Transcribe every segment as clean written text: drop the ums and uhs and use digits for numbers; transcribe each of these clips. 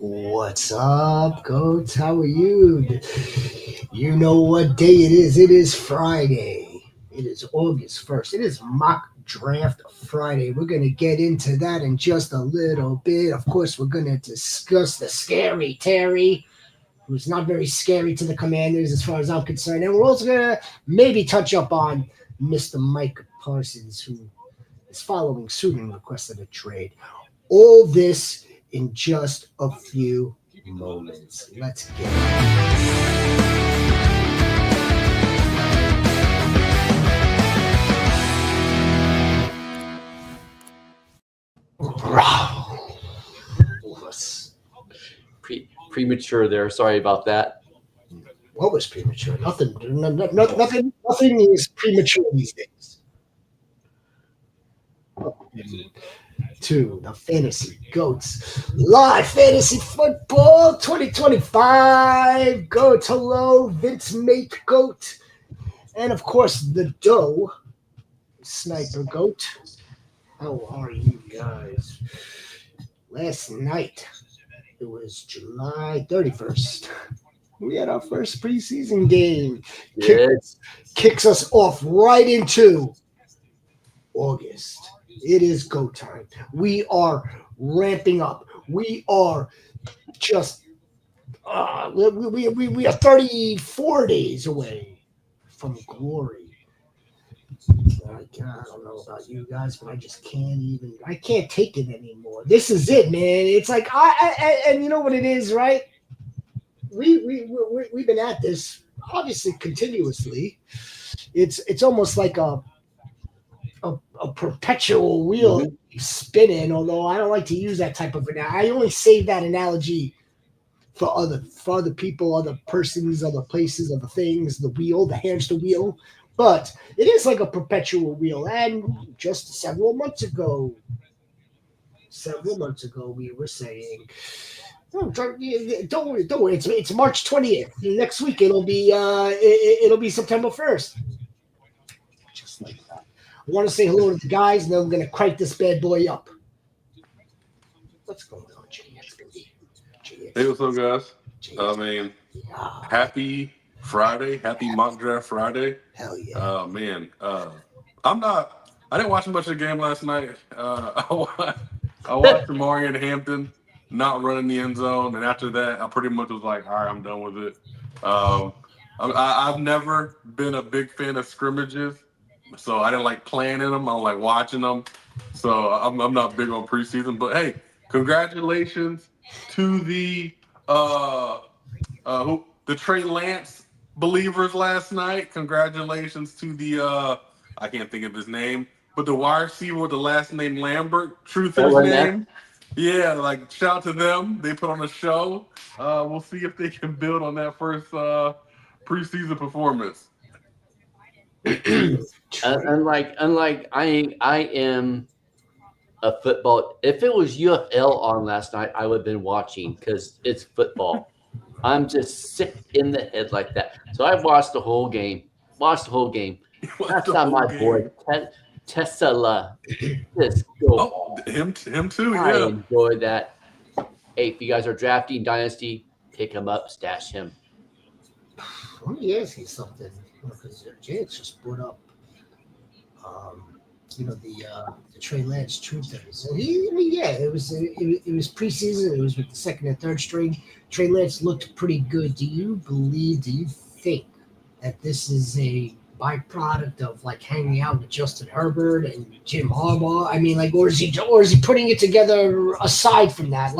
What's up, Goats? How are you? You know what day it is. It is Friday. It is August 1st. It is mock draft Friday. We're going to get into that in just a little bit. Of course, we're going to discuss the scary Terry, who's not very scary to the Commanders as far as I'm concerned. And we're also going to maybe touch up on Mr. Mike Parsons, who is following suit and requested a trade. All this in just a few moments. Let's get it. Premature there. Sorry about that. What was premature? Nothing is premature these days. To the Fantasy Goats Live Fantasy Football 2025. Goat, hello, Vince Mate Goat, and of course the Doe Sniper Goat. How are you guys? Last night, it was July 31st. We had our first preseason game. Kicks us off right into August. It is go time. We are ramping up. We are just we are 34 days away from glory. I don't know about you guys, but I just I can't take it anymore. This is it, man. It's like and you know what it is, right? We've been at this obviously continuously. It's almost like a perpetual wheel spinning, although I don't like to use that type of analogy. I only save that analogy for other people, other persons, other places, other things, the wheel, the hamster wheel. But it is like a perpetual wheel. And just several months ago, we were saying, don't worry. It's March 20th. Next week it'll be September 1st. Just like that. I want to say hello to the guys, and then I'm going to crank this bad boy up. What's going on, JX? Hey, what's up, guys? Happy Friday. Happy mock draft Friday. Hell yeah. I didn't watch much of the game last night. I watched Amari and Hampton not running the end zone, and after that, I pretty much was like, all right, I'm done with it. I've never been a big fan of scrimmages. So I didn't like playing in them. I don't like watching them. So I'm not big on preseason. But hey, congratulations to the Trey Lance believers last night. Congratulations to the I can't think of his name, but the wide receiver with the last name Lambert. Truth is his name. Yeah, like shout out to them. They put on a show. We'll see if they can build on that first preseason performance. Unlike I am a football. If it was UFL on last night, I would have been watching because it's football. I'm just sick in the head like that. So I watched the whole game. That's not my boy. Tesla. Just go. Him too. I Yeah. enjoy that. Hey, if you guys are drafting Dynasty, pick him up, stash him. Let me ask you something, because James just brought up, the Trey Lance truth. So it was preseason. It was with the second and third string. Trey Lance looked pretty good. Do you think that this is a byproduct of like hanging out with Justin Herbert and Jim Harbaugh? I mean, like, or is he putting it together aside from that?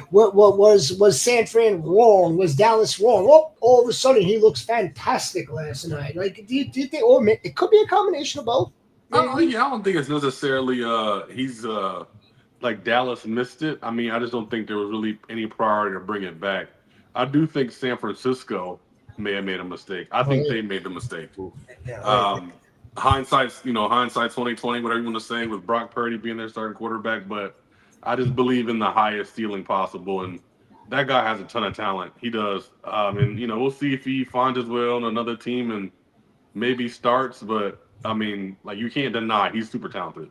What was San Fran wrong? Was Dallas wrong? Oh, all of a sudden he looks fantastic last night. Like, do you think? Or it could be a combination of both. I don't think it's necessarily he's like Dallas missed it. I mean, I just don't think there was really any priority to bring it back. I do think San Francisco may have made a mistake. I think they made the mistake. Hindsight's 2020, whatever you want to say, with Brock Purdy being their starting quarterback, but I just believe in the highest ceiling possible, and that guy has a ton of talent. He does. And we'll see if he finds his way on another team and maybe starts, but I mean, like, you can't deny he's super talented.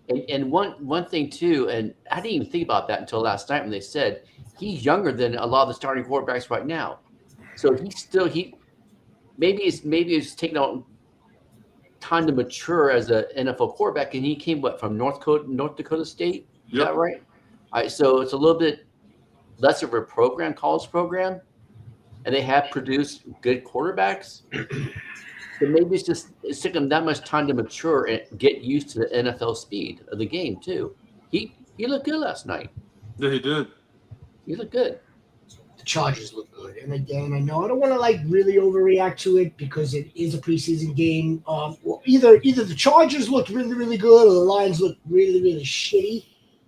And one thing too, and I didn't even think about that until last night when they said he's younger than a lot of the starting quarterbacks right now. So he maybe it's taking out time to mature as an NFL quarterback, and he came from North Dakota State. Is that right? All right, so it's a little bit less of a college program, and they have produced good quarterbacks. So maybe it's taking them that much time to mature and get used to the NFL speed of the game too. He looked good last night. Yeah, he did. He looked good. The Chargers look good, and again, I know I don't want to really overreact to it because it is a preseason game. Well, either the Chargers looked really really good or the Lions looked really really shitty.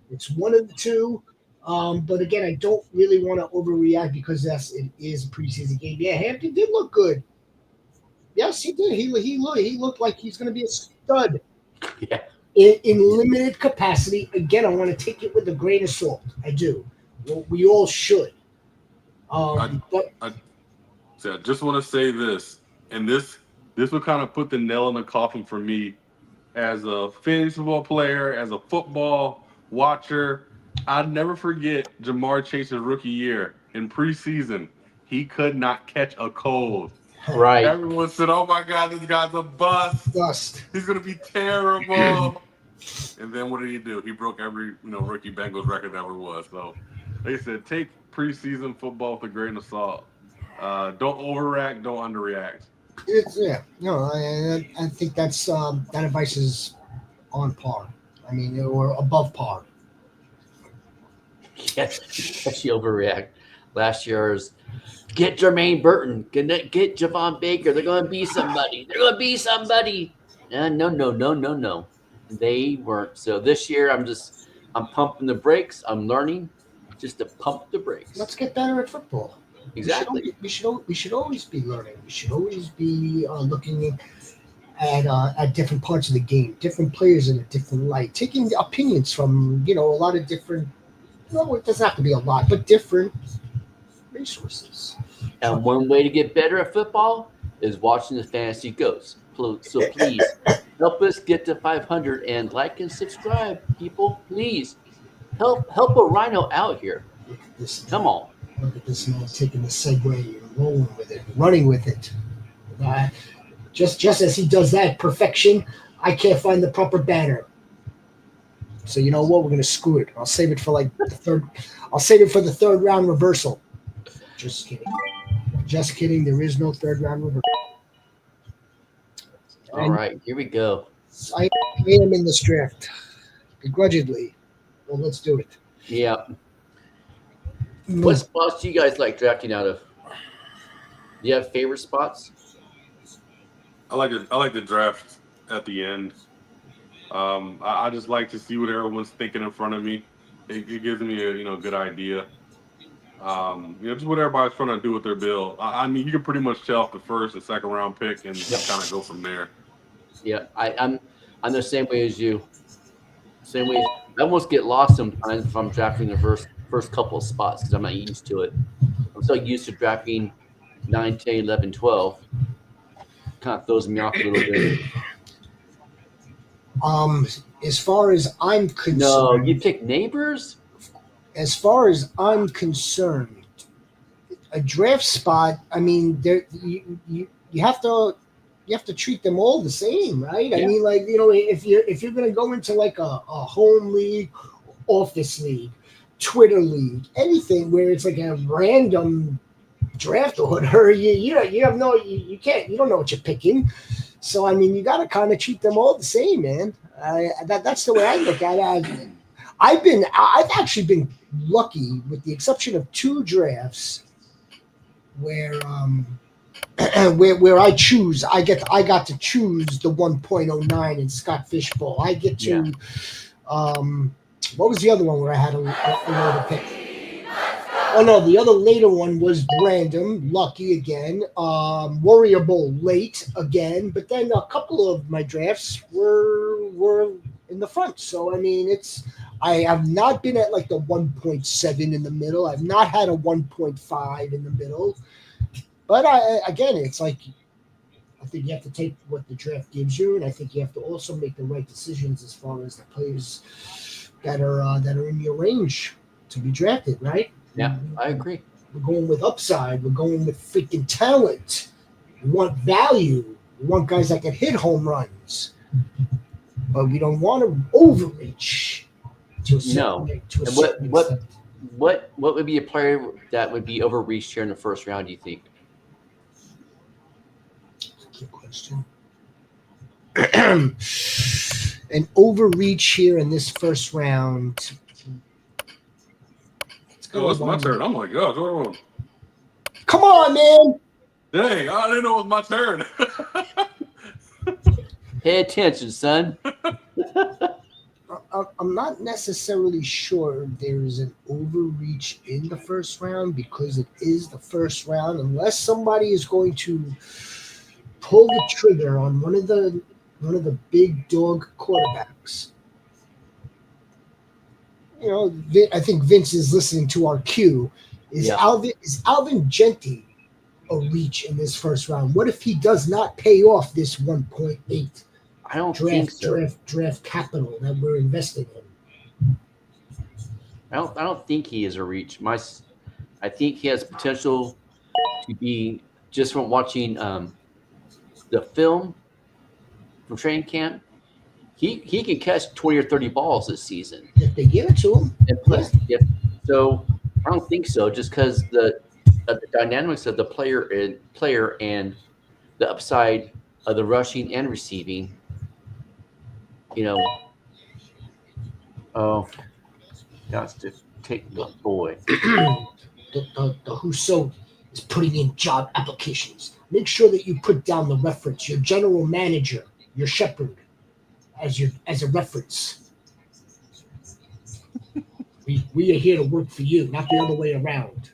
It's one of the two. But again, I don't really want to overreact because it is a preseason game. Yeah, Hampton did look good. Yes, he did. He looked like he's going to be a stud. Yeah. In limited capacity. Again, I want to take it with a grain of salt. I do. Well, we all should. I just want to say this, and this will kind of put the nail in the coffin for me as a fantasy football player, as a football watcher. I'd never forget Jamar Chase's rookie year in preseason. He could not catch a cold. Right. Everyone said, "Oh my God, this guy's a bust. He's gonna be terrible." And then what did he do? He broke every rookie Bengals record that ever was. So they said, take preseason football with a grain of salt. Don't overreact, don't underreact. I think that's that advice is on par. I mean, or above par. Yes, especially overreact. Last year's get Jermaine Burton, get Javon Baker. They're going to be somebody. No. They weren't. So this year, I'm pumping the brakes. I'm learning just to pump the brakes. Let's get better at football. Exactly. We should always be learning. We should always be looking at different parts of the game, different players in a different light, taking opinions from a lot of different. No, it doesn't have to be a lot, but different resources. And one way to get better at football is watching the Fantasy Goats. So please help us get to 500 and like and subscribe, people. Please help a rhino out here. Come on. Look at this man taking the segue and rolling with it, running with it. Just as he does that perfection, I can't find the proper banner. So you know what? We're gonna screw it. I'll save it for the third. I'll save it for the third round reversal. Just kidding. There is no third round reversal. All right, here we go. I am in this draft, begrudgingly. Well, let's do it. Yeah. What spots do you guys like drafting out of? Do you have favorite spots? I like the draft at the end. I just like to see what everyone's thinking in front of me. It gives me a good idea. Just what everybody's trying to do with their build. I mean, you can pretty much tell off the first and second round pick and kind of go from there. Yeah, I'm the same way as you. Same way. I almost get lost sometimes if I'm drafting the first couple of spots because I'm not used to it. I'm so used to drafting 9, 10, 11, 12. Kind of throws me off a little bit. As far as I'm concerned, no, you pick neighbors. As far as I'm concerned, a draft spot. I mean, you have to treat them all the same, right? Yeah. I mean, if you're going to go into a home league, office league, Twitter league, anything where it's a random draft order, you don't know what you're picking. So I mean, you got to kind of treat them all the same, man. That's the way I look at it. I've actually been lucky, with the exception of 2 drafts, where where I got to choose the 1.09 in Scott Fishbowl. I get to what was the other one where I had a later pick? Oh no, the other later one was random, lucky again. Warrior Bowl late again, but then a couple of my drafts were in the front. So I mean, I have not been at the 1.7 in the middle. I've not had a 1.5 in the middle. But it's I think you have to take what the draft gives you, and I think you have to also make the right decisions as far as the players that are in your range to be drafted. Right? Yeah, I agree. We're going with upside. We're going with freaking talent. We want value. We want guys that can hit home runs, but we don't want to overreach to a No. certain to a And certain extent. what would be a player that would be overreached here in the first round? Do you think? Good question. An overreach here in this first round. Oh, it's my turn. Oh my gosh. Oh. Come on, man. Dang, I didn't know it was my turn. Pay attention, son. I'm not necessarily sure there is an overreach in the first round because it is the first round, unless somebody is going to pull the trigger on one of the big dog quarterbacks. You know, I think Vince is listening to our cue. Is Yeah. Alvin Gentry a reach in this first round? What if he does not pay off this 1.8 I don't think so. draft capital that we're investing in? I don't think he is a reach. I think he has potential to be, just from watching the film from training camp. He can catch 20 or 30 balls this season. If they give it to him, And plus, yep. So I don't think so, just because the dynamics of the player and the upside of the rushing and receiving. You know, oh, that's to take the boy. the Whoso is putting in job applications. Make sure that you put down the reference, your general manager, your shepherd, as a reference. We are here to work for you, not the other way around.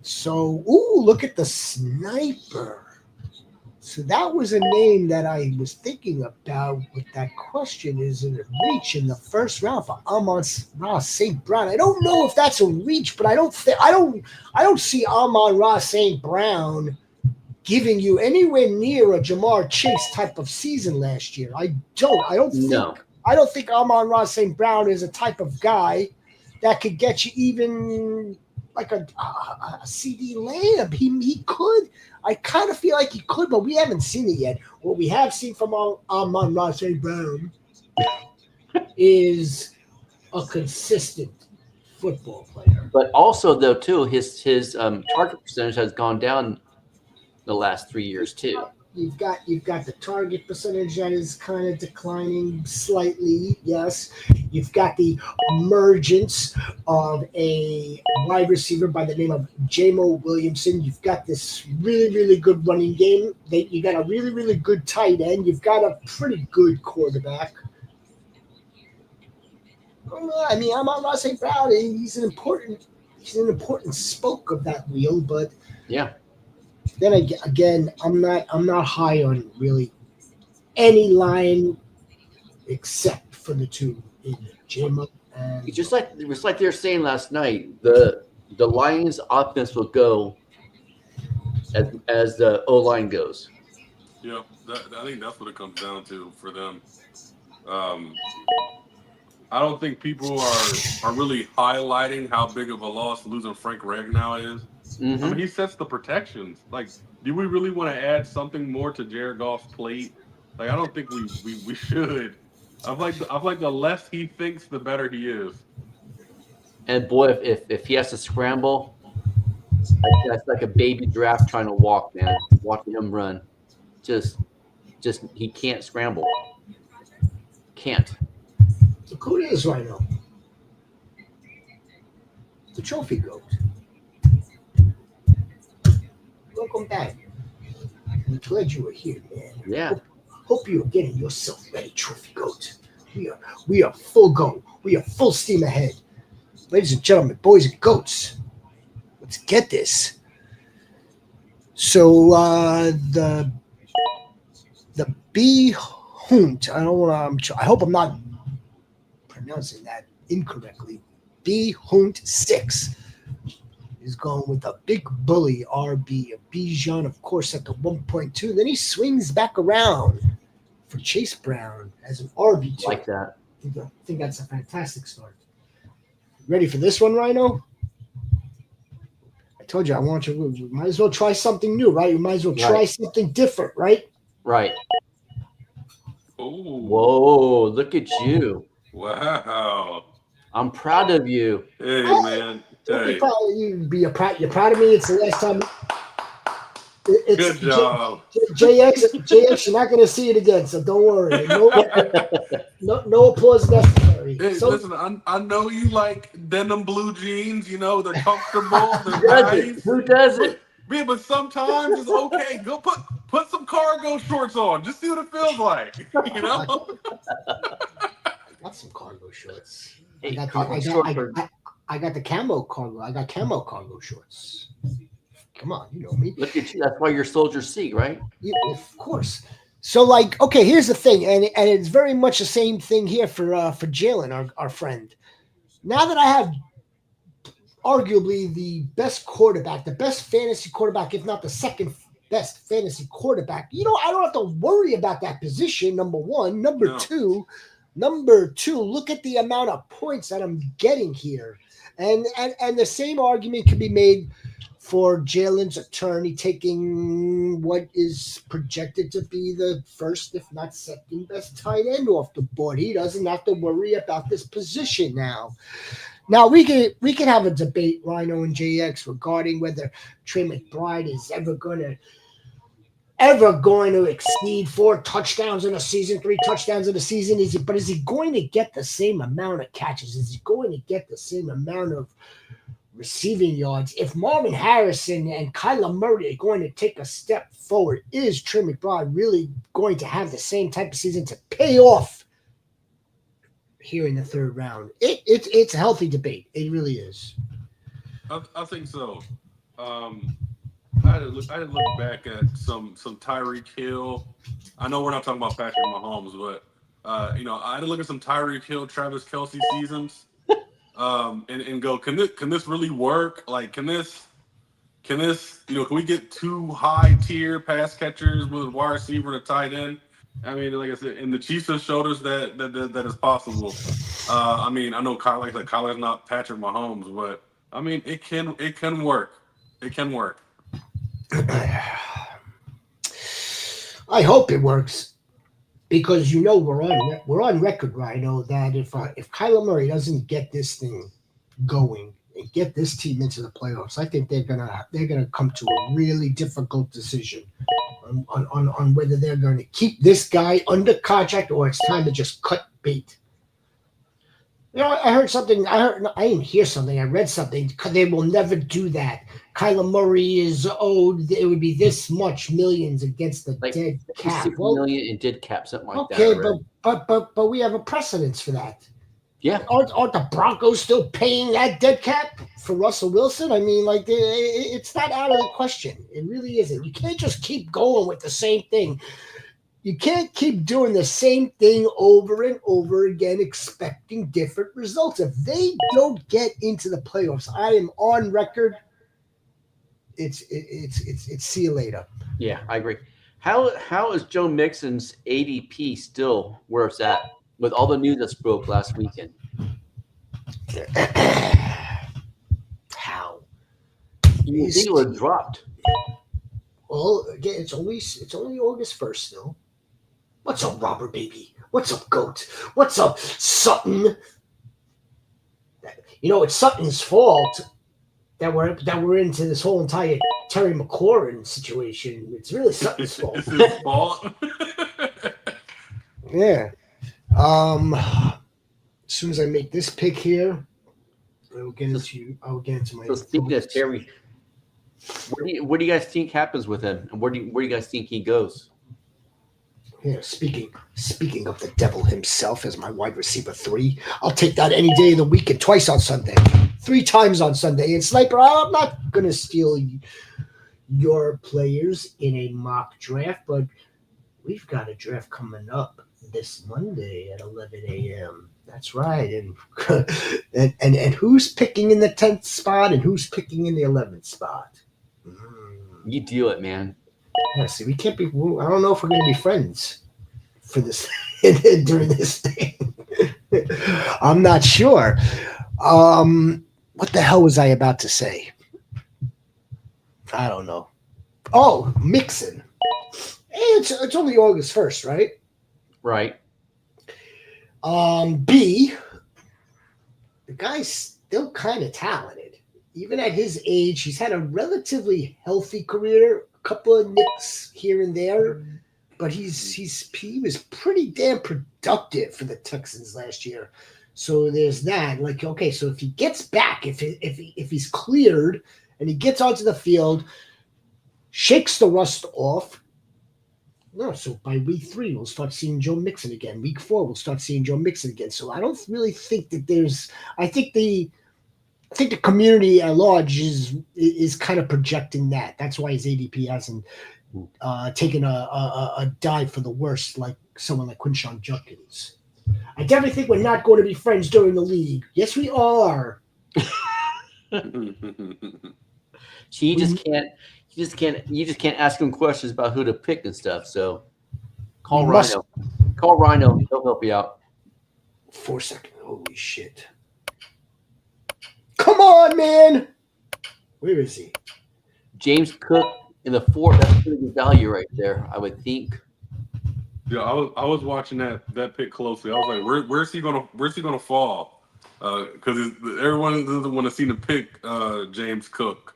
So, look at the sniper. So that was a name that I was thinking about with that question. Is it a reach in the first round for Amon-Ra St. Brown? I don't know if that's a reach, but I don't see Amon-Ra St. Brown giving you anywhere near a Jamar Chase type of season last year. I don't think Amon-Ra St. Brown is a type of guy that could get you even like a CD Lamb. He could. I kind of feel like he could, but we haven't seen it yet. What we have seen from Amon-Ra St. Brown is a consistent football player. But also, though, too, his target percentage has gone down the last 3 years too. You've got the target percentage that is kind of declining slightly. Yes, you've got the emergence of a wide receiver by the name of Jamo Williamson. You've got this really, really good running game. You got a really, really good tight end. You've got a pretty good quarterback. I mean, Amon-Ra St. Brown. He's an important spoke of that wheel, but yeah. Then again, I'm not high on really any line except for the two in Jamo and Just like they were saying last night, the Lions' offense will go as the O line goes. Yeah, I think that's what it comes down to for them. I don't think people are really highlighting how big of a loss losing Frank Ragnow is. Mm-hmm. I mean, he sets the protections. Like, do we really want to add something more to Jared Goff's plate? Like, I don't think we should. I like the less he thinks, the better he is. And boy, if he has to scramble, that's like a baby giraffe trying to walk, man. Watching him run, just he can't scramble. Can't. Look who it is right now. The trophy goat. Welcome back. I'm glad you were here, man. Yeah. Hope you are getting yourself ready, trophy goat. We are full go. We are full steam ahead. Ladies and gentlemen, boys and goats, let's get this. So the B Hunt, I don't want to. I hope I'm not pronouncing that incorrectly. B Hunt 6 is going with a big bully RB. Bijan, of course, at the 1.2. Then he swings back around for Chase Brown as an RB2. Like that. I think that's a fantastic start. Ready for this one, Rhino? I told you I want you. We might as well try something new, right? You might as well try something different, right? Right. Ooh. Whoa, look at you. Wow. I'm proud of you. Hey, man. Don't Hey. be proud. You're proud of me. It's the last time. Good job. JX, you're not going to see it again, so don't worry. No applause necessary. Hey, So, listen, I know you like denim blue jeans, they're comfortable, they're Who does nice. it? Who does it? Yeah, but sometimes it's okay. Go put some cargo shorts on. Just see what it feels like. I got some cargo shorts. Hey, I got the camo cargo. I got camo cargo shorts. Come on, you know me. Look at you. That's why you're Soldier C, right? Yeah, of course. So, okay, here's the thing, and it's very much the same thing here for Jalen, our friend. Now that I have arguably the best quarterback, the best fantasy quarterback, if not the second best fantasy quarterback, I don't have to worry about that position. Number one, number two, look at the amount of points that I'm getting here, and the same argument can be made for Jalen's attorney taking what is projected to be the first, if not second best tight end off the board. He doesn't have to worry about this position now. Now we can have a debate, Rhino and JX, regarding whether Trey McBride is ever going to exceed 4 touchdowns in a season, 3 touchdowns in a season. Is he going to get the same amount of catches? Is he going to get the same amount of receiving yards? If Marvin Harrison and Kyler Murray are going to take a step forward, is Trey McBride really going to have the same type of season to pay off here in the third round? It's a healthy debate. It really is. I think so. I had to look back at some Tyreek Hill. I know we're not talking about Patrick Mahomes, but I had to look at some Tyreek Hill, Travis Kelce seasons. And go, can this really work? Like, can we get 2 high tier pass catchers with a wide receiver and a tight end? I mean, like I said, and the Chiefs have showed us that is possible. I know Kyler's not Patrick Mahomes, but I mean, it can work. It can work. I hope it works. Because we're on record, right? I know that if Kyler Murray doesn't get this thing going and get this team into the playoffs, I think they're gonna come to a really difficult decision on whether they're going to keep this guy under contract or it's time to just cut bait. I heard something. I didn't hear something. I read something. They will never do that. Kyler Murray is owed. It would be this much millions against the dead cap. 60 million in dead cap, something like that. Okay, but we have a precedence for that. Yeah. Aren't the Broncos still paying that dead cap for Russell Wilson? I mean, it's not out of the question. It really isn't. You can't just keep going with the same thing. You can't keep doing the same thing over and over again, expecting different results. If they don't get into the playoffs, I am on record. It's see you later. Yeah, I agree. How is Joe Mixon's ADP still where it's at with all the news that broke last weekend? How? You think it would have dropped? Well, again, it's only August 1st still. What's up, Robert baby? What's up, Goat? What's up, Sutton? It's Sutton's fault that we're into this whole entire Terry McLaurin situation. It's really Sutton's fault. It's his fault. Yeah. As soon as I make this pick here, I'll get into my. So speaking of Terry, what do you guys think happens with him, and where do you guys think he goes? Yeah, speaking of the devil himself as my wide receiver 3, I'll take that any day of the week and twice on Sunday, 3 times on Sunday. And Sniper, I'm not gonna steal your players in a mock draft, but we've got a draft coming up this Monday at 11 a.m. That's right. And who's picking in the 10th spot and who's picking in the 11th spot? You do it, man. Yeah, see, we can't be. I don't know if we're going to be friends for this during this thing. I'm not sure. What the hell was I about to say? I don't know. Oh, Mixon. Hey, it's only August 1st, right? Right. B. The guy's still kind of talented. Even at his age, he's had a relatively healthy career. A couple of nicks here and there, but he was pretty damn productive for the Texans last year. So there's that. Like, okay, so if he gets back, if he's cleared and he gets onto the field, shakes the rust off. No, so by week 3, we'll start seeing Joe Mixon again. Week 4, we'll start seeing Joe Mixon again. So I don't really think that there's. I think the community at large is kind of projecting that. That's why his ADP hasn't taken a dive for the worst, like someone like Quinshon Judkins. I definitely think we're not going to be friends during the league. Yes, we are. So you just can't ask him questions about who to pick and stuff. So call Rhino. Call Rhino. He'll help you out. 4 seconds. Holy shit. Come on, man. Where is he? James Cook in the 4th. That's pretty good value right there, I would think. Yeah, I was watching that pick closely. I was like, where's he gonna fall? Because everyone doesn't want to see him pick James Cook.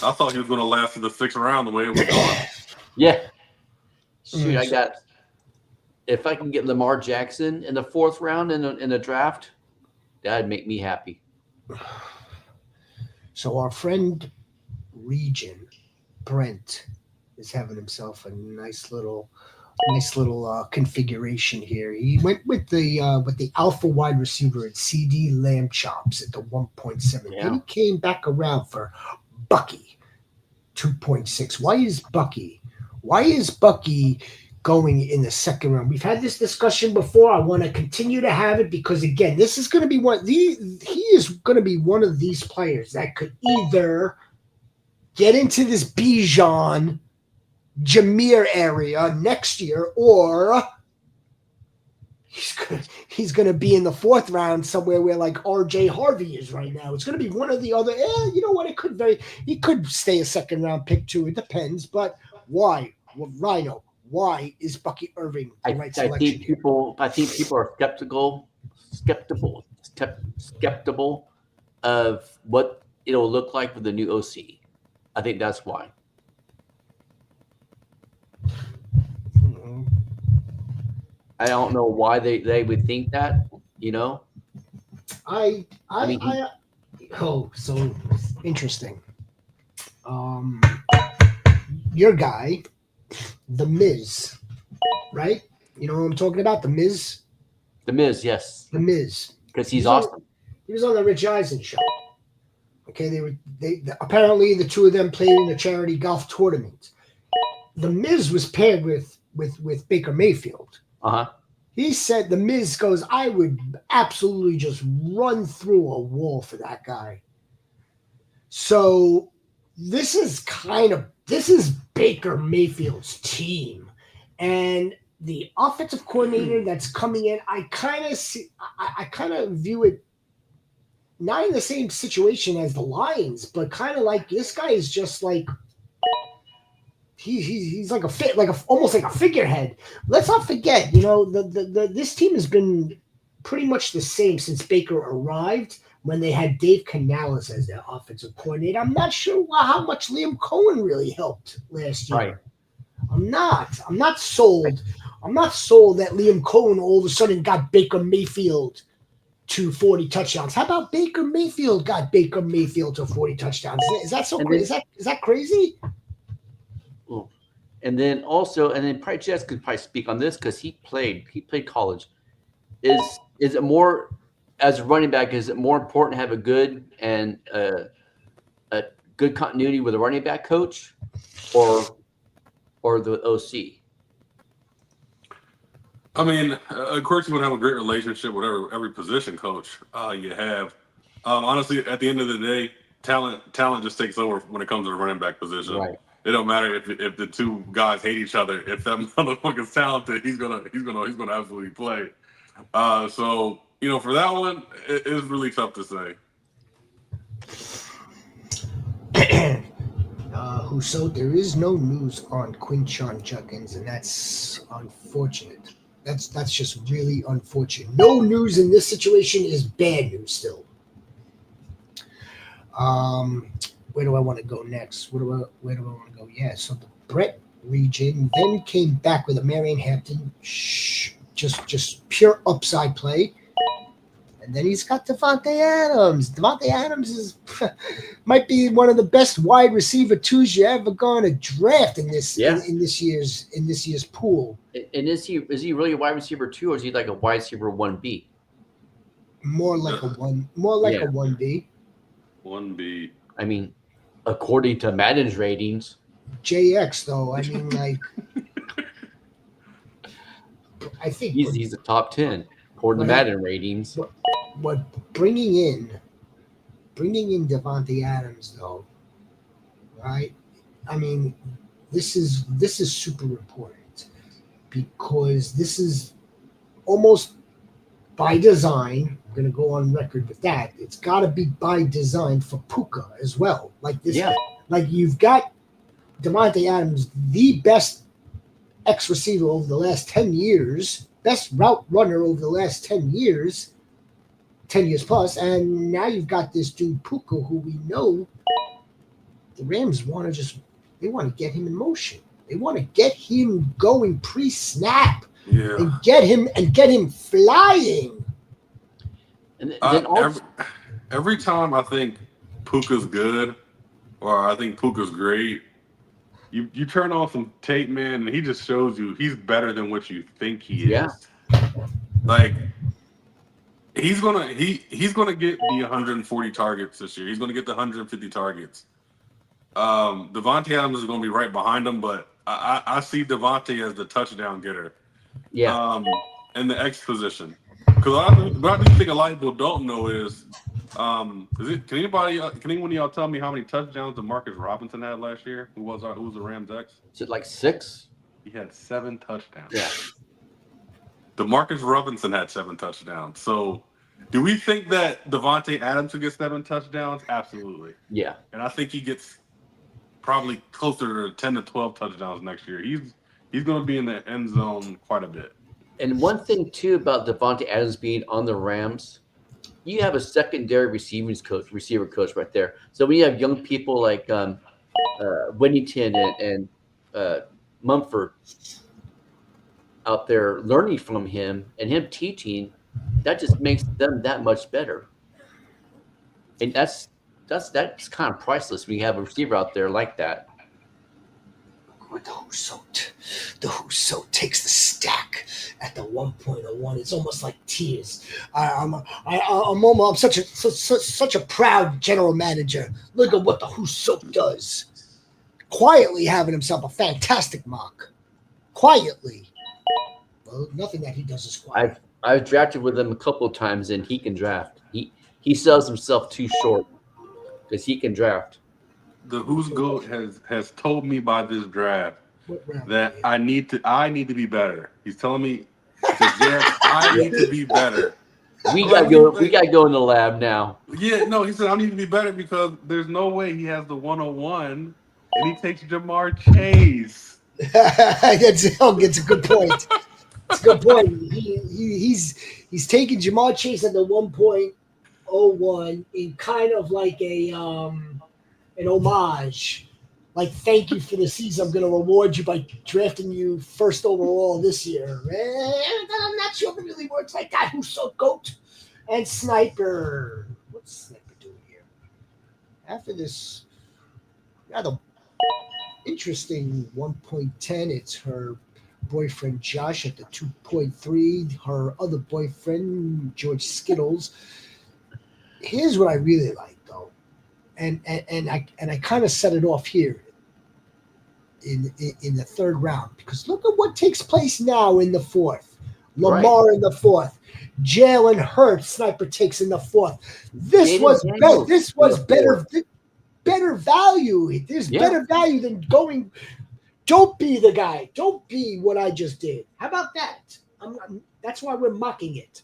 I thought he was gonna last to the 6th round the way it was going. Yeah. Shoot, I got. If I can get Lamar Jackson in the 4th round in a draft, that'd make me happy. So our friend Region Brent is having himself a nice little configuration here. He went with the alpha wide receiver at CD Lamb Chops at the 1.7. Yeah. Then he came back around for Bucky 2.6. Why is Bucky going in the 2nd round? We've had this discussion before. I want to continue to have it because again, this is going to be he is going to be one of these players that could either get into this Bijan Jameer area next year, or he's gonna be in the 4th round somewhere where like RJ Harvey is right now. It's gonna be one of the other. You know what? He could stay a 2nd round pick too. It depends. But why, Rhino? Why is Bucky Irving the right selection? I think people are skeptical of what it'll look like with the new OC. I think that's why. I don't know why they would think that, you know. So interesting. Your guy, the Miz, right? You know what I'm talking about, the Miz. The Miz, yes. The Miz, because he's awesome. He was on the Rich Eisen show. Okay, they apparently the two of them played in a charity golf tournament. The Miz was paired with Baker Mayfield. He said the Miz goes, I would absolutely just run through a wall for that guy. So this is Baker Mayfield's team, and the offensive coordinator that's coming in. I kind of view it not in the same situation as the Lions, but kind of like this guy is just like. He's like almost like a figurehead. Let's not forget, this team has been pretty much the same since Baker arrived when they had Dave Canales as their offensive coordinator. I'm not sure how much Liam Cohen really helped last year. Right. I'm not sold. I'm not sold that Liam Cohen all of a sudden got Baker Mayfield to 40 touchdowns. How about Baker Mayfield got Baker Mayfield to 40 touchdowns? Is that so crazy? Is that crazy? And then probably Jess could probably speak on this because he played college. Is it more as a running back? Is it more important to have a good and a good continuity with a running back coach, or the OC? I mean, of course, you would have a great relationship with every position coach you have. Honestly, at the end of the day, talent just takes over when it comes to the running back position. Right. It don't matter if the two guys hate each other. If that motherfucker's talented, he's gonna absolutely play. So for that one, it's really tough to say. Huso, there is no news on Quinchon Judkins, and that's unfortunate. That's just really unfortunate. No news in this situation is bad news still. Where do I want to go next? Where do I want to go? Yeah, so the Brett region then came back with a Marion Hampton, just pure upside play. And then he's got Devontae Adams. Devontae Adams is might be one of the best wide receiver twos you're ever going to draft in this in this year's pool. And is he really a wide receiver 2, or is he like a wide receiver 1B? More like a 1B. 1B. I mean, according to Madden's ratings. JX though, I mean, like, I think he's the top 10 according to Madden ratings. But bringing in Devontae Adams though, right? I mean, this is super important because this is almost by design. I'm going to go on record with that. It's got to be by design for Puka as well. Like this, like you've got Devontae Adams, the best X receiver over the last 10 years, best route runner over the last 10 years. 10 years plus, and now you've got this dude Puka, who we know the Rams want to get him in motion. They want to get him going pre-snap and get him flying. And then every time I think Puka's good, or I think Puka's great, you turn on some tape, man, and he just shows you he's better than what you think he is. Yeah. Like. He's gonna get the 140 targets this year. He's gonna get the 150 targets. Devontae Adams is gonna be right behind him, but I see Devontae as the touchdown getter. Yeah. In the X position, because what I do think a lot of people don't know is can anyone of y'all tell me how many touchdowns DeMarcus Robinson had last year? Who was the Rams X? Is it like 6? He had 7 touchdowns. Yeah. DeMarcus Robinson had 7 touchdowns. So, do we think that Devontae Adams will get 7 touchdowns? Absolutely. Yeah. And I think he gets probably closer to 10 to 12 touchdowns next year. He's going to be in the end zone quite a bit. And one thing too about Devontae Adams being on the Rams, you have a secondary receiver coach right there. So when you have young people like Whittington and Mumford out there learning from him and him teaching, that just makes them that much better. And that's kind of priceless when you have a receiver out there like that. The Huso takes the stack at the 1.01. It's almost like tears. I'm such a proud general manager. Look at what the Huso does. Quietly having himself a fantastic mock. Quietly. Well, nothing that he does is quiet. I've drafted with him a couple of times, and he can draft. He sells himself too short because he can draft. The Who's Goat has told me by this draft that I need to be better. He's telling me, I need to be better. We gotta go in the lab now. Yeah, no, he said I need to be better because there's no way he has the 101 and he takes Jamar Chase. It's a good point. It's a good point. He's taking Jamar Chase at the 1.01 in kind of like an homage. Like, thank you for the season. I'm going to reward you by drafting you first overall this year. And I'm not sure if it really works like that. Who's so goat and Sniper? What's Sniper doing here? After this rather interesting 1.10, it's her boyfriend Josh at the 2.3. Her other boyfriend George Skittles. Here's what I really like, though, and I kind of set it off here in the third round, because look at what takes place now in the fourth. Lamar in the 4th. Jalen Hurts, sniper takes in the 4th. This Jaden was Daniels this in was the better value. There's better value than going. Don't be the guy. Don't be what I just did. How about that? That's why we're mocking it.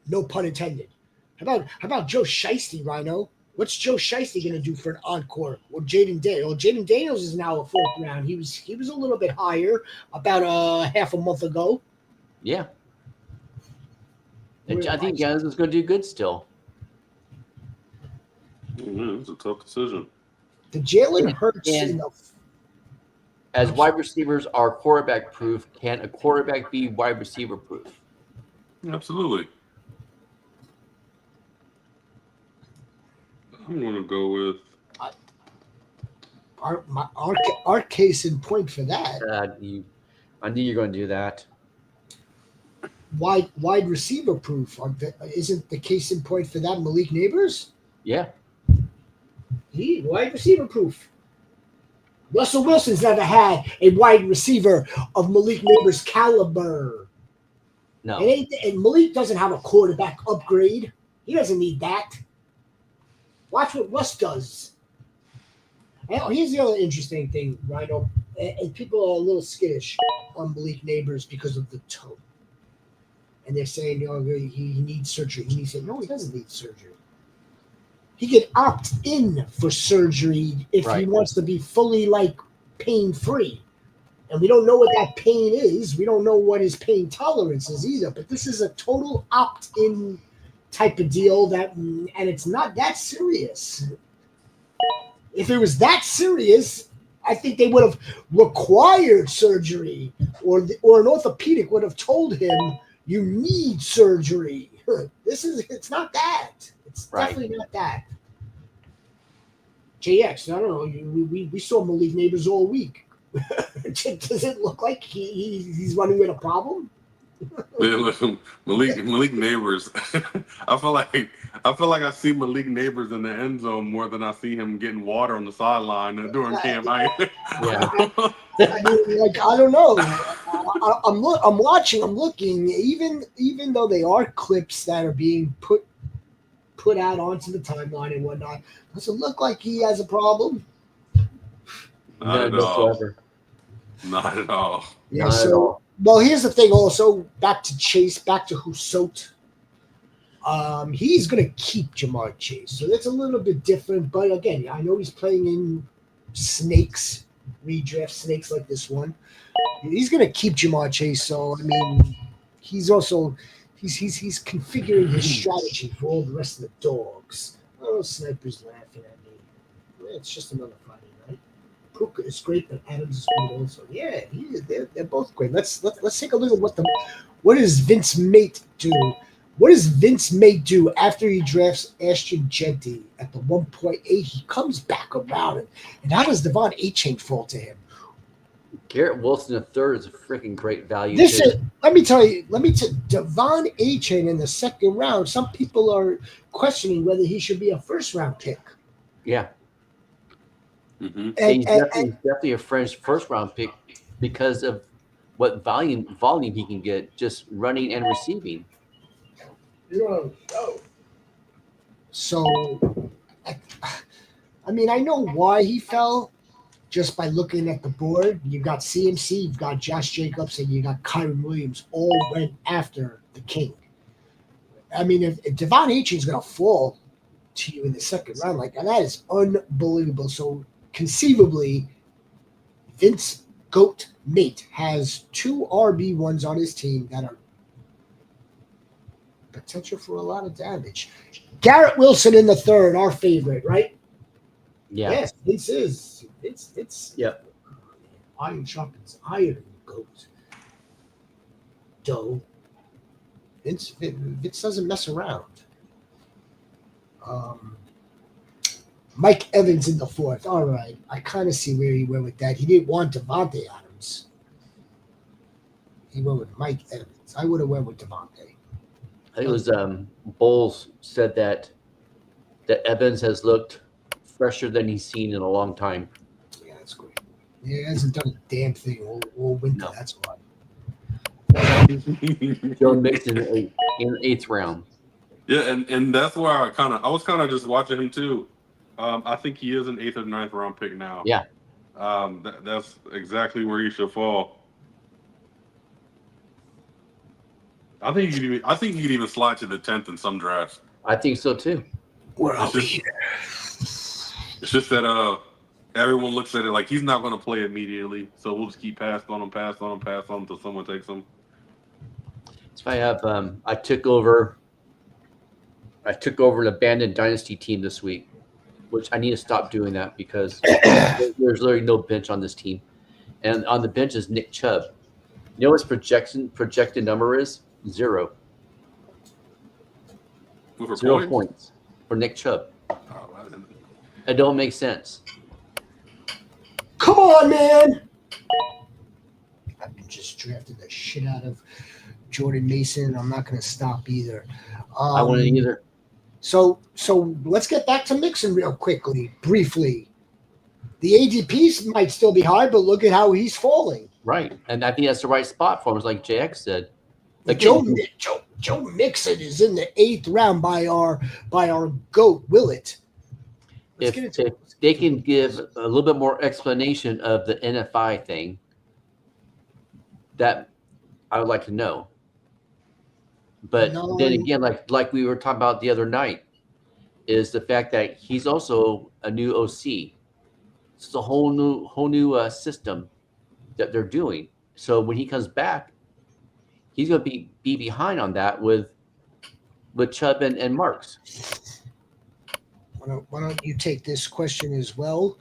No pun intended. How about Joe Shiesty, Rhino? What's Joe Shiesty going to do for an encore? Or Jaden Daniels? Well, Jaden Daniels is now a 4th round. He was a little bit higher about half a month ago. Yeah. I think Giannis is going to do good still. It's a tough decision. The Jalen Hurts as wide receivers are quarterback proof, can a quarterback be wide receiver proof? Absolutely. I'm going to go with our case in point for that. I knew you were going to do that. Wide receiver proof. Isn't the case in point for that Malik Neighbors? Yeah. He wide receiver proof. Russell Wilson's never had a wide receiver of Malik Neighbors' caliber. No. And Malik doesn't have a quarterback upgrade. He doesn't need that. Watch what Russ does. And here's the other interesting thing, Rhino. And people are a little skittish on Malik Neighbors because of the toe. And they're saying, he needs surgery. He said, no, he doesn't need surgery. He could opt in for surgery if he wants to be fully pain-free. And we don't know what that pain is. We don't know what his pain tolerance is either. But this is a total opt-in type of deal and it's not that serious. If it was that serious, I think they would have required surgery, or an orthopedic would have told him, you need surgery. It's not that. It's definitely not that. JX, I don't know. We saw Malik Neighbors all week. Does it look like he's running with a problem? Malik Neighbors. I feel like I see Malik Neighbors in the end zone more than I see him getting water on the sideline during camp. I don't know. I'm watching. I'm looking. Even though they are clips that are being put out onto the timeline and whatnot, does it look like he has a problem? Not at all. Not at all. Yeah. Not at all. Well, here's the thing. Also, back to Husot. He's going to keep Jamar Chase, so that's a little bit different. But again, I know he's playing in redraft snakes like this one. He's going to keep Jamar Chase, so I mean, he's he's configuring his strategy for all the rest of the dogs. Oh, Sniper's laughing at me. It's just another Friday night. Puka is great, but Adams is great also. Yeah, they're both great. Let's take a look at what does Vince Mate do? What does Vince Mate do after he drafts Ashton Genty at the 1.8? He comes back around, and how does Devon A-Chain fall to him? Garrett Wilson III is a freaking great value. Let me tell you, Devon A-Chain in the 2nd round. Some people are questioning whether he should be a 1st-round pick. Yeah. Mm-hmm. He's definitely a first round pick because of what volume he can get just running and receiving. So, I mean, I know why he fell just by looking at the board. You've got CMC, you've got Josh Jacobs, and you got Kyron Williams all went after the King. I mean, if Devon A-Chain is going to fall to you in the 2nd round, that is unbelievable. So, conceivably, Vince Goat Mate has 2 RB1s on his team that are potential for a lot of damage. Garrett Wilson in the 3rd, our favorite, right? Yeah. Yes, Vince is. It's yep. Iron sharpens iron, Goat. Doe. Vince doesn't mess around. Mike Evans in the 4th. All right. I kind of see where he went with that. He didn't want Devontae Adams. He went with Mike Evans. I would have went with Devontae. I think it was Bowles said that Evans has looked fresher than he's seen in a long time. Yeah, that's great. He hasn't done a damn thing all winter. No. That's why. Joe Mixon in the 8th round. Yeah, and that's where I was kind of just watching him too. I think he is an 8th or 9th round pick now. Yeah. That's exactly where he should fall. I think you could even slide to the 10th in some drafts. I think so too. Where are we here? It's just that everyone looks at it like he's not going to play immediately, so we'll just keep passing on him until someone takes him. So I have I took over an abandoned dynasty team this week, which I need to stop doing that because there's literally no bench on this team, and on the bench is Nick Chubb. You know what his projected number is? 0. 0 points for Nick Chubb. It don't make sense. Come on, man. I just drafted the shit out of Jordan Mason. I'm not going to stop either. I wouldn't either. So let's get back to Mixon real quickly, briefly. The ADPs might still be high, but look at how he's falling. Right, and I think that's the right spot for him, like JX said. Joe Mixon is in the 8th round by our GOAT, Willett. If they can give a little bit more explanation of the NFI thing, that I would like to know. But then again, like we were talking about the other night, is the fact that he's also a new OC. It's a whole new system that they're doing. So when he comes back, he's going to be behind on that with Chubb and Marks. Why don't you take this question as well?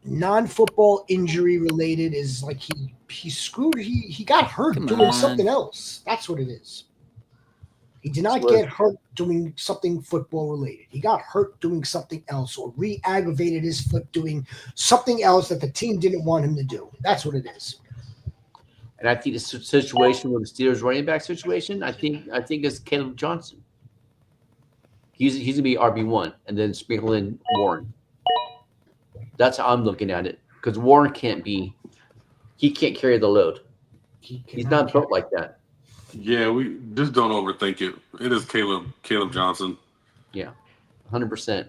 Non-football injury related is like he screwed. He got hurt doing something else. That's what it is. He did not get hurt doing something football related. He got hurt doing something else or re-aggravated his foot doing something else that the team didn't want him to do. That's what it is. And I think the situation with the Steelers running back situation, I think is Caleb Johnson. He's going to be RB1 and then sprinkle in Warren. That's how I'm looking at it because Warren can't carry the load. He's not built like that. Yeah, we just don't overthink it. It is Caleb Johnson. Yeah, 100%.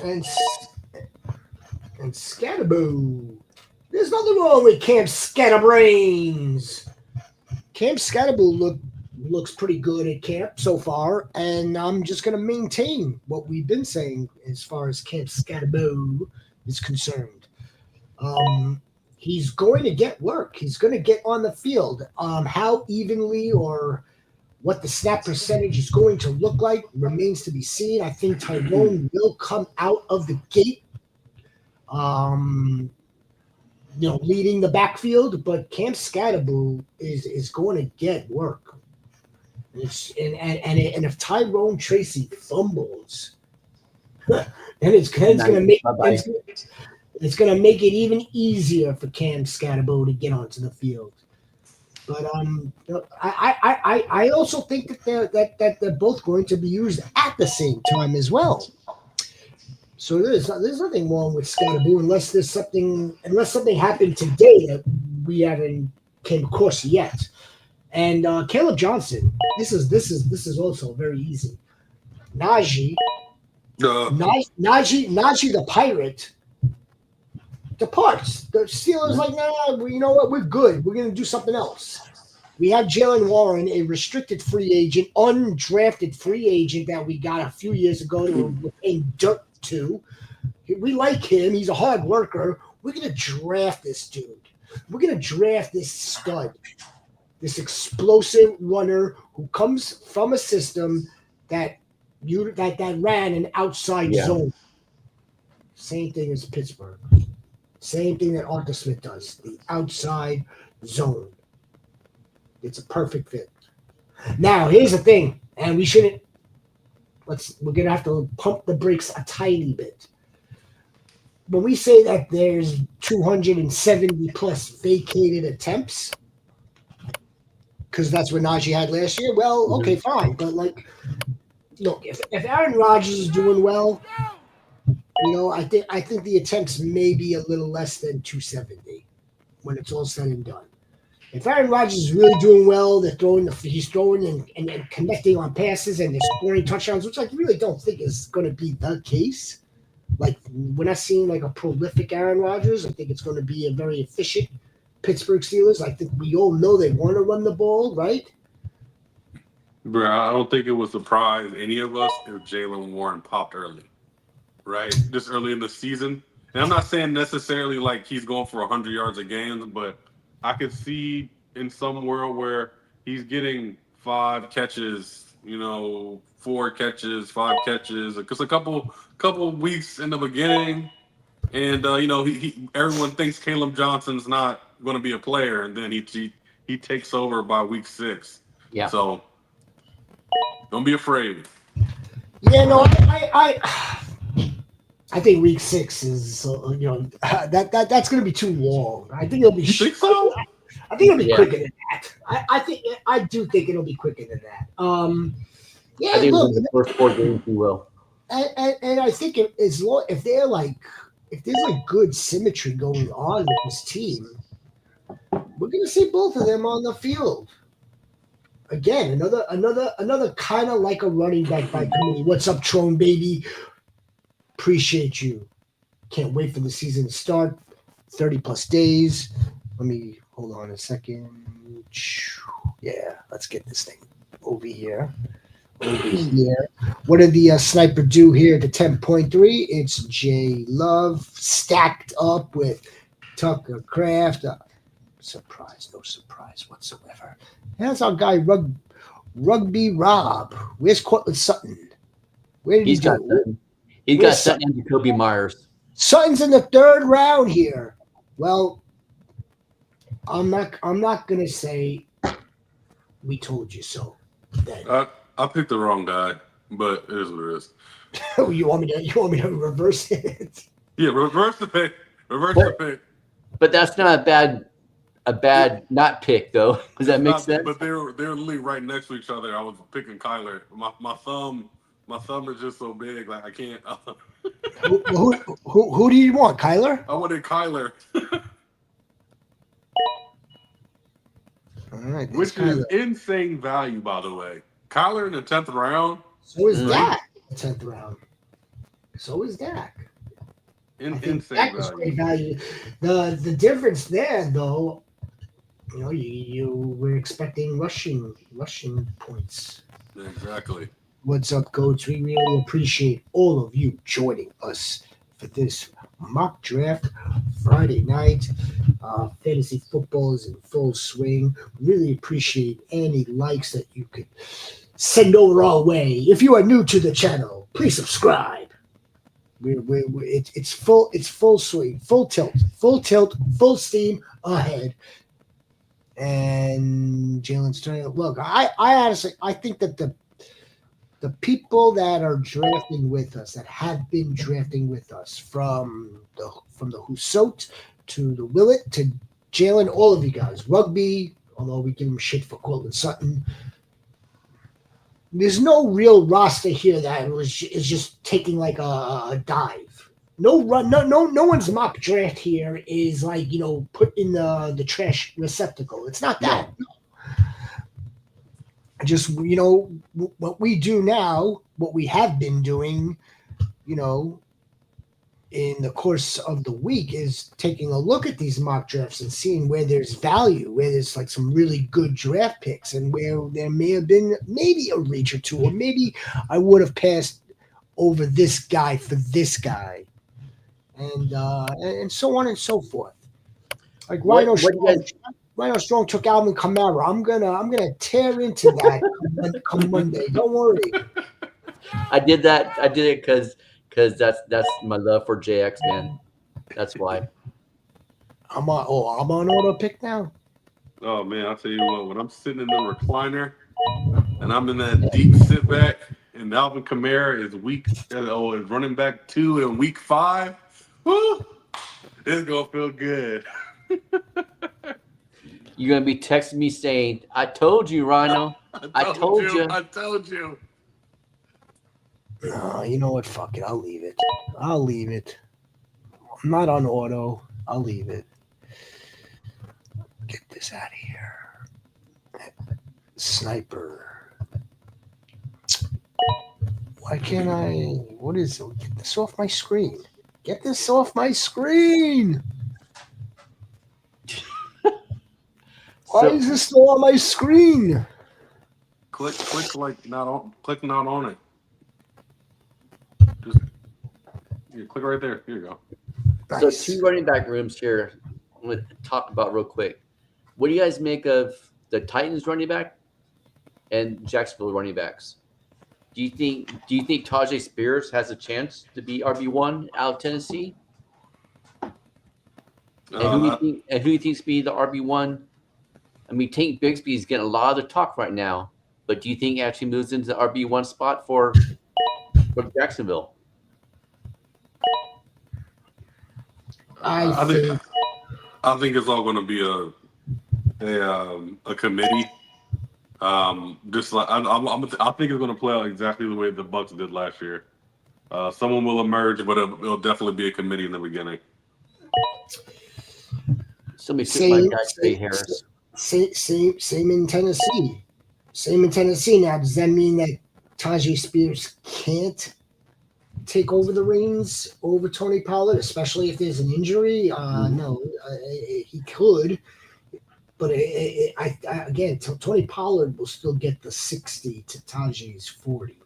And Scatterboo. There's nothing wrong with Cam Scatterbrains. Cam Scatterboo looks pretty good at camp so far, and I'm just going to maintain what we've been saying as far as Cam Scatterboo is concerned. He's going to get work. He's going to get on the field. How evenly or what the snap percentage is going to look like remains to be seen. I think Tyrone will come out of the gate, leading the backfield, but Cam Scatterboo is going to get work. And if Tyrone Tracy fumbles, then it's going to make it even easier for Cam Scatterboo to get onto the field. But I also think that they're both going to be used at the same time as well. So there's nothing wrong with Scatterboo unless something happened today that we haven't came across yet. And Caleb Johnson, this is also very easy. Najee the Pirate departs. The Steelers like, nah, you know what? We're good. We're going to do something else. We have Jalen Warren, a restricted free agent, undrafted free agent that we got a few years ago that we're paying dirt to. We like him. He's a hard worker. We're going to draft this dude. We're going to draft this stud, this explosive runner who comes from a system that ran an outside zone. Same thing as Pittsburgh. Same thing that Arthur Smith does, the outside zone. It's a perfect fit. Now, here's the thing, and we're going to have to pump the brakes a tiny bit. When we say that there's 270 plus vacated attempts, because that's what Najee had last year, well, okay, fine. But, look, if Aaron Rodgers is doing well, I think the attempts may be a little less than 270 when it's all said and done. If Aaron Rodgers is really doing well, he's throwing and connecting on passes and they're scoring touchdowns, which I really don't think is going to be the case. Like we're not seeing like a prolific Aaron Rodgers. I think it's going to be a very efficient Pittsburgh Steelers. I think we all know they want to run the ball, right? Bro, I don't think it would surprise any of us if Jalen Warren popped early, right? This early in the season. And I'm not saying necessarily like he's going for 100 yards a game, but I could see in some world where he's getting 5 catches, 4 catches, 5 catches, because a couple weeks in the beginning, and everyone thinks Caleb Johnson's not going to be a player, and then he takes over by week 6. Yeah. So don't be afraid. Yeah, no, I think week 6 is that's going to be too long. I think it'll be. You think so? I think it'll be quicker than that. I do think it'll be quicker than that. Yeah, I think look, in the first 4 games he will. and I think if there's like good symmetry going on with this team, we're going to see both of them on the field. Again, another kind of like a running back by committee. What's up, Tron baby? Appreciate you. Can't wait for the season to start. 30+ days. Let me hold on a second. Yeah, let's get this thing over here. What did the sniper do here to 10.3? It's J Love stacked up with Tucker Craft. Surprise, no surprise whatsoever. That's our guy, Rugby Rob. Where's Cortland Sutton? Where did he go? He's got Sutton and Jacoby Myers. Sutton's in the 3rd round here. Well, I'm not gonna say we told you so. I picked the wrong guy, but it is what it is. You want me to reverse it? Yeah, reverse the pick. The pick. But that's not a bad not pick though. Does that make sense? But they're literally right next to each other. I was picking Kyler. My thumb is just so big, like I can't. Who do you want, Kyler? I wanted Kyler. All right, which is insane value, by the way. Kyler in the 10th round. So is Dak in the 10th round. So is Dak. Insane Dak is great value. The difference there, though, you were expecting rushing points. Exactly. What's up, Goats? We really appreciate all of you joining us for this mock draft Friday night. Fantasy football is in full swing. Really appreciate any likes that you could send over our way. If you are new to the channel, please subscribe. It's full swing, full tilt, full steam ahead. And Jalen's trying to look. I honestly think that the people that are drafting with us, that have been drafting with us, from the Husot to the Willett to Jalen, all of you guys, Rugby, although we give him shit for Cortland Sutton, there's no real roster here that is just taking like a dive. No one's mock draft here is like put in the trash receptacle. It's not that. No. Just what we do now, what we have been doing, in the course of the week is taking a look at these mock drafts and seeing where there's value, where there's like some really good draft picks, and where there may have been maybe a reach or two, or maybe I would have passed over this guy for this guy, and so on and so forth. Like Rhino Strong took Alvin Kamara. I'm gonna tear into that come Monday. Don't worry. I did that. I did it because that's my love for JX, man. That's why. I'm on auto pick now. Oh man, I'll tell you what. When I'm sitting in the recliner and I'm in that deep sit back, and Alvin Kamara is running back 2 in week 5. Woo! It's gonna feel good. You're going to be texting me saying, I told you, Rhino. I told you. I told you. You know what? Fuck it. I'll leave it. I'm not on auto. I'll leave it. Get this out of here. Sniper. Why can't I? What is it? Get this off my screen. Get this off my screen. Why is this still on my screen? Click not on it. Just click right there. Here you go. Nice. So 2 running back rooms here. I'm going to talk about real quick. What do you guys make of the Titans running back and Jacksonville running backs? Do you think Tajay Spears has a chance to be RB1 out of Tennessee? And who do you think's be the RB1? I mean, Tank Bigsby is getting a lot of the talk right now, but do you think he actually moves into the RB1 spot for Jacksonville? I think it's all going to be a committee. Just like I think it's going to play out exactly the way the Bucs did last year. Someone will emerge, but it'll definitely be a committee in the beginning. Somebody took my guy Trey Harris. Same in Tennessee. Now, does that mean that Tajay Spears can't take over the reins over Tony Pollard, especially if there's an injury? No, he could. But again, Tony Pollard will still get the 60 to Tajay's 40.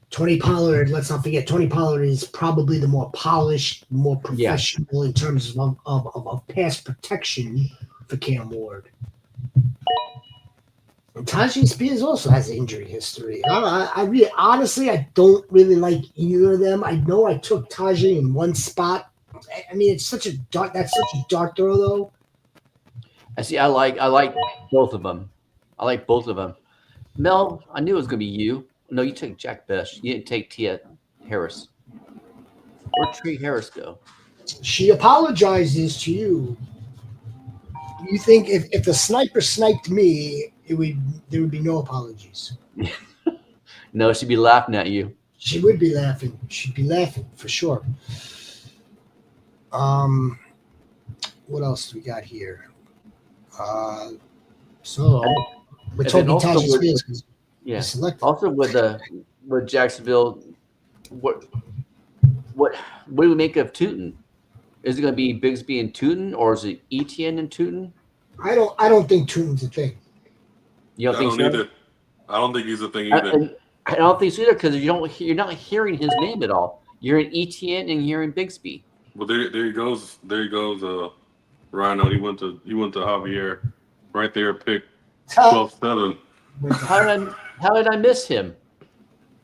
Tony Pollard, let's not forget, Tony Pollard is probably the more polished, more professional in terms of pass protection for Cam Ward. And Tajay Spears also has an injury history. Honestly, I don't really like either of them. I know I took Tajay in one spot. I mean, that's such a dark throw, though. I like both of them. Mel, I knew it was going to be you. No, you took Jack Best. You didn't take Tia Harris. Where'd Trey Harris go? She apologizes to you. You think if the sniper sniped me, there would be no apologies? No, she'd be laughing at you. She would be laughing. She'd be laughing for sure. What else do we got here? So we're talking Tajay Spears. Yeah. Also with Jacksonville, what do we make of Tootin? Is it going to be Bigsby and Tootin, or is it Etienne and Tootin? I don't think Tootin's a thing. You don't think so? Either. I don't think he's a thing either. I don't think so either, because you're not hearing his name at all. You're in Etienne and you're in Bigsby. Well, there he goes. Rhino. He went to Javier right there. Pick 12-7. How did I miss him?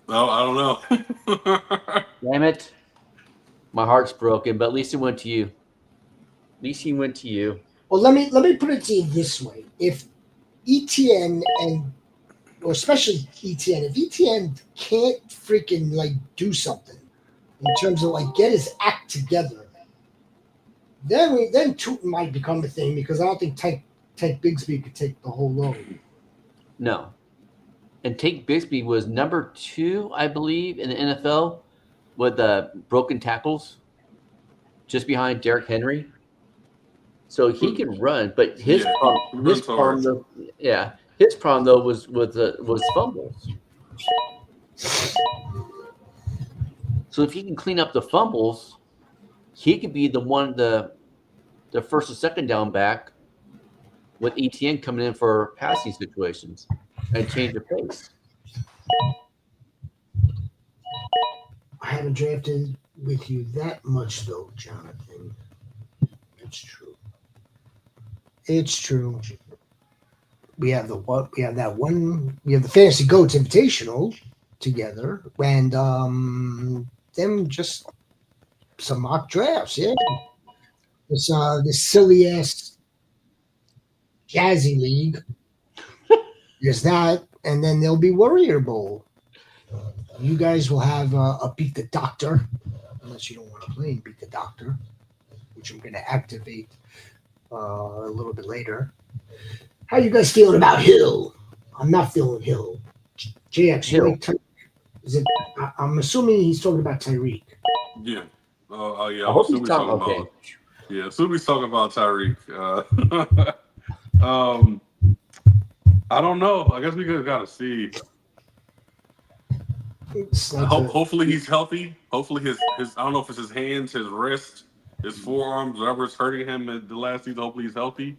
Oh, I don't know. Damn it. My heart's broken, but at least it went to you. At least he went to you. Well, let me put it to you this way. If Etienne or especially Etienne, if Etienne can't freaking do something in terms of get his act together, then Tootin might become a thing, because I don't think Tank Bigsby could take the whole load. No. And Tank Bigsby was number 2, I believe, in the NFL with broken tackles, just behind Derrick Henry. So he can run, but his problem though was fumbles. So if he can clean up the fumbles, he could be the first or second down back, with Etienne coming in for passing situations and change the pace. I haven't drafted with you that much, though, Jonathan. It's true. We have the Fantasy Goats Invitational together, and them just some mock drafts, yeah. This silly ass Jazzy League. There's that, and then there'll be Warrior Bowl. You guys will have a Beat the Doctor, unless you don't want to play Beat the Doctor, which I'm going to activate a little bit later. How you guys feeling about Hill? I'm not feeling Hill. JX, Hill. Is it? I'm assuming he's talking about Tyreek. Yeah. Yeah. I hope he's talking. Okay. Yeah, Subi's talking about Tyreek. I don't know. I guess we gotta see. Hopefully he's healthy. Hopefully his I don't know if it's his hands, his wrist, his forearms, whatever's hurting him in the last season. Hopefully he's healthy.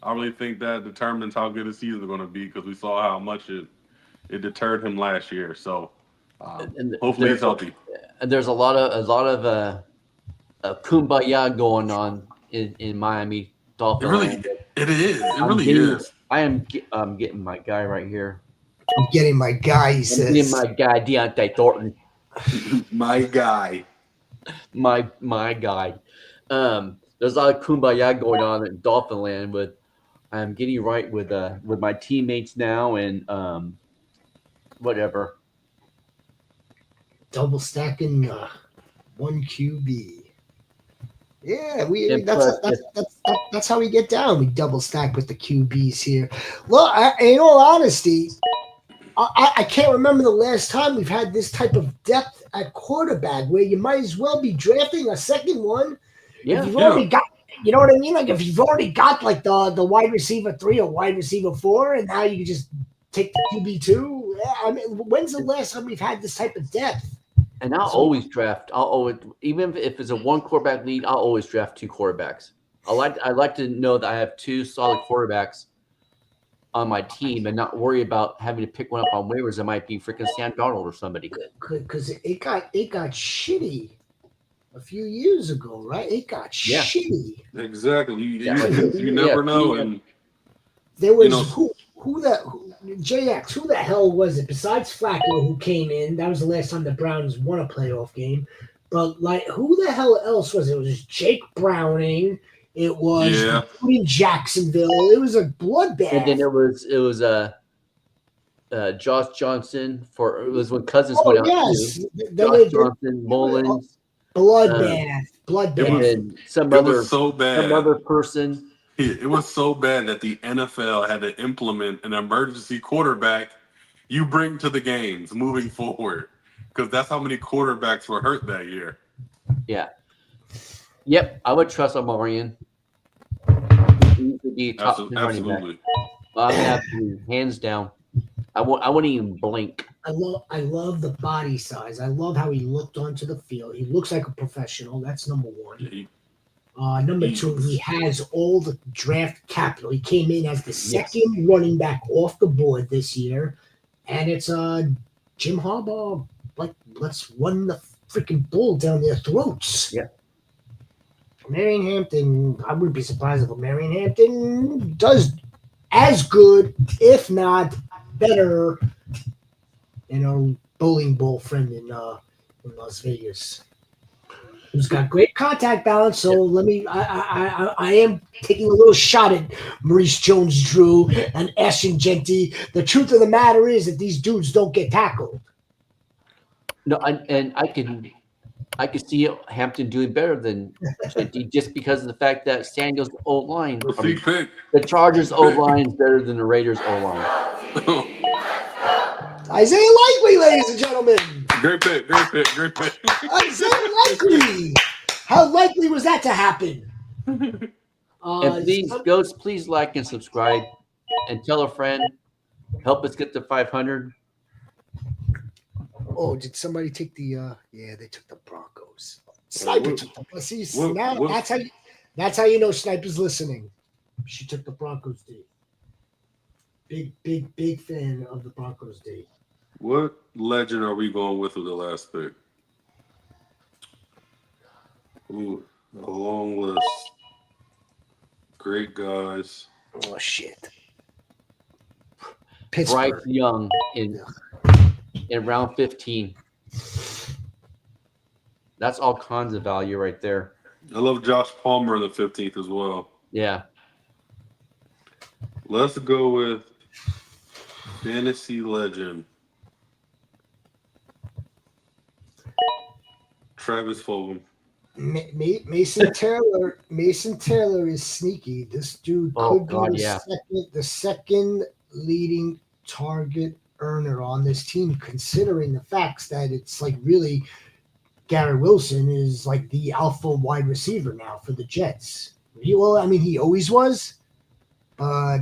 I really think that determines how good his season is going to be because we saw how much it deterred him last year. So hopefully he's healthy. And there's a lot of kumbaya going on in Miami Dolphins. It really is. I am getting my guy right here. I'm getting my guy. He says. Getting my guy Deontay Thornton. My guy. My guy. There's a lot of kumbaya going on in Dolphin land with I'm getting right with my teammates now and whatever. Double stacking one QB. Yeah, that's how we get down. We double stack with the QBs here. Well, in all honesty, I can't remember the last time we've had this type of depth at quarterback where you might as well be drafting a second one. Yeah, if you've already got, you know what I mean? Like if you've already got like the wide receiver 3 or wide receiver 4, and now you can just take the QB 2. I mean, when's the last time we've had this type of depth? And I'll always draft. Even if it's a one quarterback lead, I'll always draft 2 quarterbacks. I like to know that I have 2 solid quarterbacks on my team and not worry about having to pick one up on waivers. It might be freaking Sam Darnold or somebody. Because it got shitty a few years ago, right? It got shitty. Exactly. You never know. And there was who the hell was it besides Flacco who came in? That was the last time the Browns won a playoff game. But like, who the hell else was it? It was Jake Browning. It was in Jacksonville. It was a bloodbath. And then it was Josh Johnson it was when Cousins went out too. Josh Johnson, Mullins. Bloodbath. And then some other person. It was so bad that the NFL had to implement an emergency quarterback you bring to the games moving forward because that's how many quarterbacks were hurt that year. Yeah. Yep, I would trust Omarion. He could be top absolutely. Absolutely, hands down. I wouldn't even blink. I love the body size. I love how he looked onto the field. He looks like a professional. That's number one. Number 2, he has all the draft capital. He came in as the second running back off the board this year, and it's Jim Harbaugh. Like, let's run the freaking bull down their throats. Yeah. Marion Hampton, I wouldn't be surprised if Marion Hampton does as good, if not better, than our bowling ball friend in Las Vegas, who's got great contact balance. So I am taking a little shot at Maurice Jones-Drew and Ashton Genty. The truth of the matter is that these dudes don't get tackled. No, I could see Hampton doing better than Genty just because of the fact that Samuel's O-line. The Chargers O-line is better than the Raiders O-line. Isaiah Likely, ladies and gentlemen. Great pick. Isaiah Likely. How likely was that to happen? And please, Goats, please like and subscribe and tell a friend. Help us get to 500. Oh, did somebody take the? They took the Broncos. Sniper took the. See, now that's how you know Sniper's listening. She took the Broncos D. Big fan of the Broncos D. What legend are we going with the last pick? Ooh, a long list. Great guys. Oh shit. Bryce Young in round 15. That's all kinds of value right there. I love Josh Palmer in the 15th as well. Yeah. Let's go with fantasy legend Travis Fulgham. Mason Taylor is sneaky. This dude could be the second leading target earner on this team, considering the facts that it's like really Garrett Wilson is like the alpha wide receiver now for the Jets. He always was, but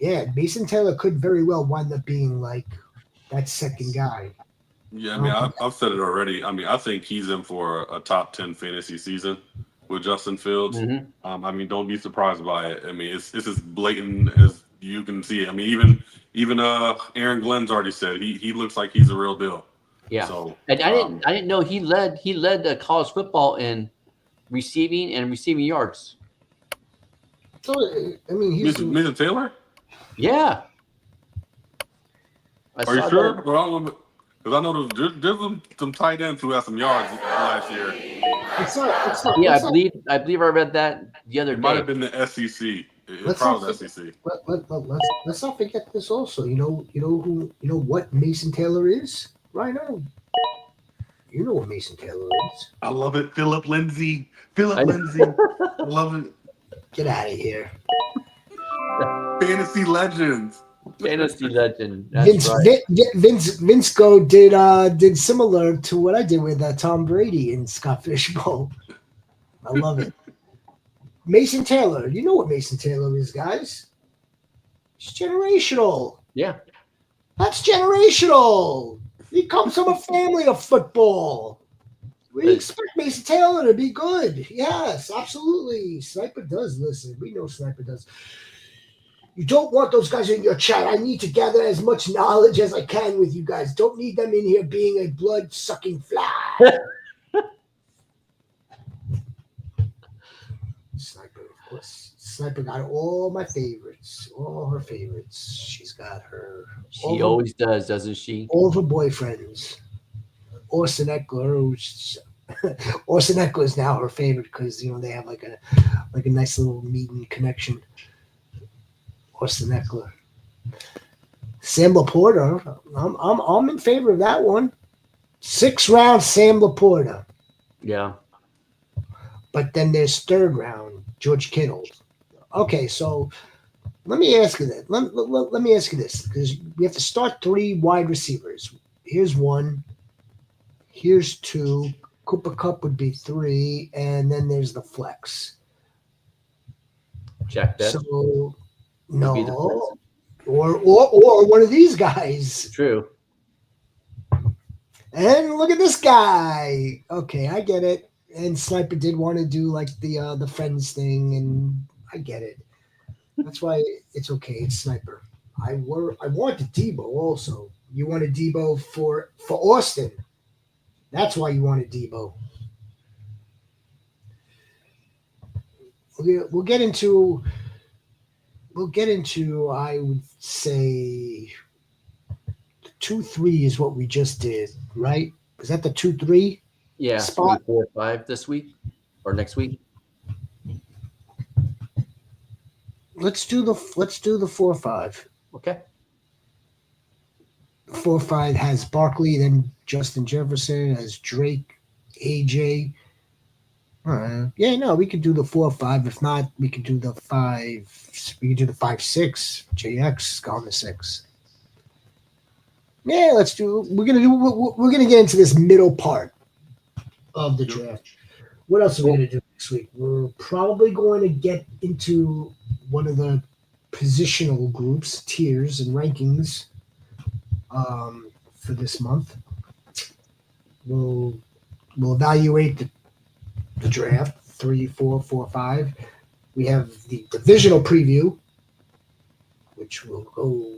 yeah, Mason Taylor could very well wind up being like that second guy. Yeah, I mean, I've said it already. I mean, I think he's in for a top 10 fantasy season with Justin Fields. Mhm. I mean, don't be surprised by it. I mean, it's as blatant as you can see it. I mean, even Aaron Glenn's already said he looks like he's a real deal. Yeah. So And I didn't know he led college football in receiving yards. So I mean, he's Mason Taylor. Yeah. Are you sure? Well, because I know there's some tight ends who had some yards last year. It's not. Yeah, I believe I read that the other It day. might have been the SEC. It's probably the SEC. Let's not forget this also. You know what Mason Taylor is right now. You know what Mason Taylor is. I love it, Philip Lindsay. Lindsay. I love it. Get out of here. Fantasy legends. Fantasy legend. That's right. Vince Go did similar to what I did with Tom Brady in Scott Fishbowl. I love it. Mason Taylor. You know what Mason Taylor is, guys. It's generational. Yeah. That's generational. He comes from a family of football. We expect Mason Taylor to be good. Yes, absolutely. Sniper does listen. We know Sniper does. You don't want those guys in your chat. I need to gather as much knowledge as I can with you guys. Don't need them in here being a blood-sucking fly. Sniper, of course. Sniper got all my favorites. All her favorites. She's got her. She always does, doesn't she? All of her boyfriends. Orson Eckler, Orson Eckler is now her favorite because they have like a nice little meeting connection. Orson Eckler, Sam Laporta. I'm in favor of that one. 6th round Sam Laporta. Yeah. But then there's 3rd round George Kittle. Okay, so let me ask you that. Let me ask you this because we have to start 3 wide receivers. Here's 1. Here's 2. Cooper Kupp would be 3, and then there's the flex. Check that. So no, or one of these guys. True. And look at this guy. Okay, I get it. And Sniper did want to do like the friends thing, and I get it. That's why it's okay. It's Sniper. I wanted Debo also. You wanted Debo for Austin. That's why you wanted Debo. We'll get into. I would say 2-3 is what we just did, right? Is that the 2-3? Yeah, spot? 3, 4, 5 this week or next week. Let's do the 4-5. Okay. 4-5 has Barkley, then Justin Jefferson, has Drake, AJ. Yeah, no, we could do the 4-5. If not, we could do the 5. We could do the 5-6. JX gone the 6. Yeah, let's do. We're gonna get into this middle part of the draft. What else are we gonna do next week? We're probably going to get into one of the positional groups, tiers, and rankings for this month. We'll evaluate the draft 3, 4, 4, 5. We have the divisional preview, which will go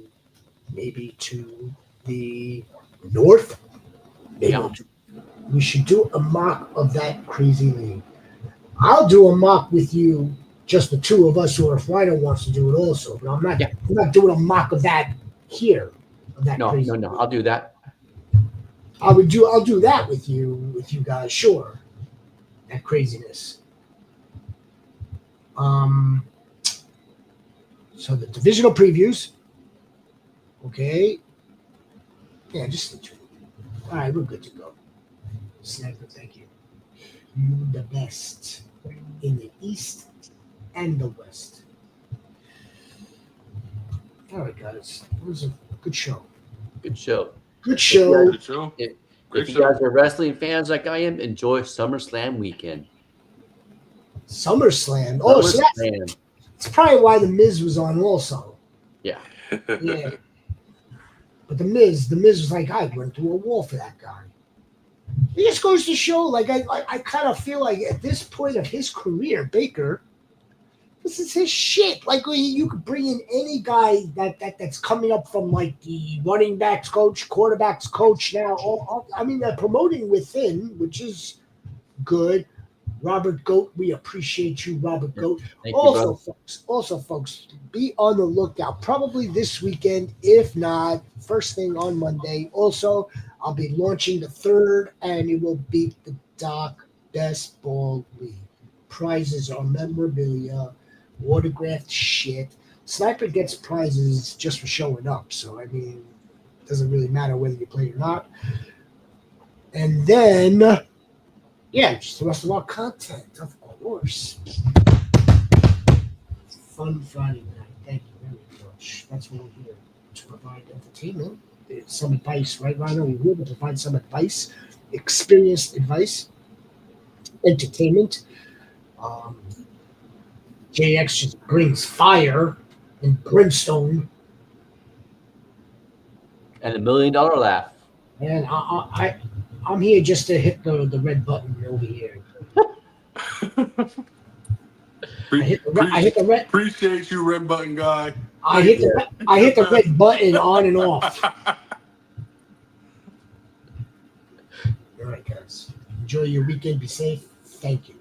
maybe to the north. Yeah. We should do a mock of that crazy league. I'll do a mock with you, just the 2 of us, or if Rhino wants to do it also. But I'm not doing a mock of that here. Of that No, crazy no. league. I'll do that. I'll do that with you guys, sure. That craziness. So the divisional previews. Okay. Yeah, just all right, we're good to go. Sniper, thank you. You the best in the East and the West. All right, guys. It was a good show. Good show. Good show. Good show. If you guys are wrestling fans like I am, enjoy SummerSlam weekend. SummerSlam. Oh, so that's probably why the Miz was on also. Yeah. Yeah. But the Miz was like, I went through a wall for that guy. It just goes to show, like I kind of feel like at this point of his career, Baker, this is his shit. Like you could bring in any guy that's coming up from like the running backs coach, quarterbacks coach now. I mean, they're promoting within, which is good. Robert Goat, we appreciate you, Robert Goat. Also, folks, be on the lookout. Probably this weekend, if not first thing on Monday. Also, I'll be launching the 3rd annual Beat the Doc Best Ball League. Prizes are memorabilia, autographed shit. Sniper gets prizes just for showing up. So, I mean, it doesn't really matter whether you play or not. And then, yeah, just the rest of our content, of course. Fun Friday night. Thank you very much. That's what we're here to provide entertainment. Some advice, right, Rhino? We're here to provide some advice, experienced advice, entertainment. JX just brings fire and brimstone. And $1 million laugh. And I'm here just to hit the red button over here. I hit the red. Appreciate you, red button guy. I hit the red button on and off. All right, guys. Enjoy your weekend. Be safe. Thank you.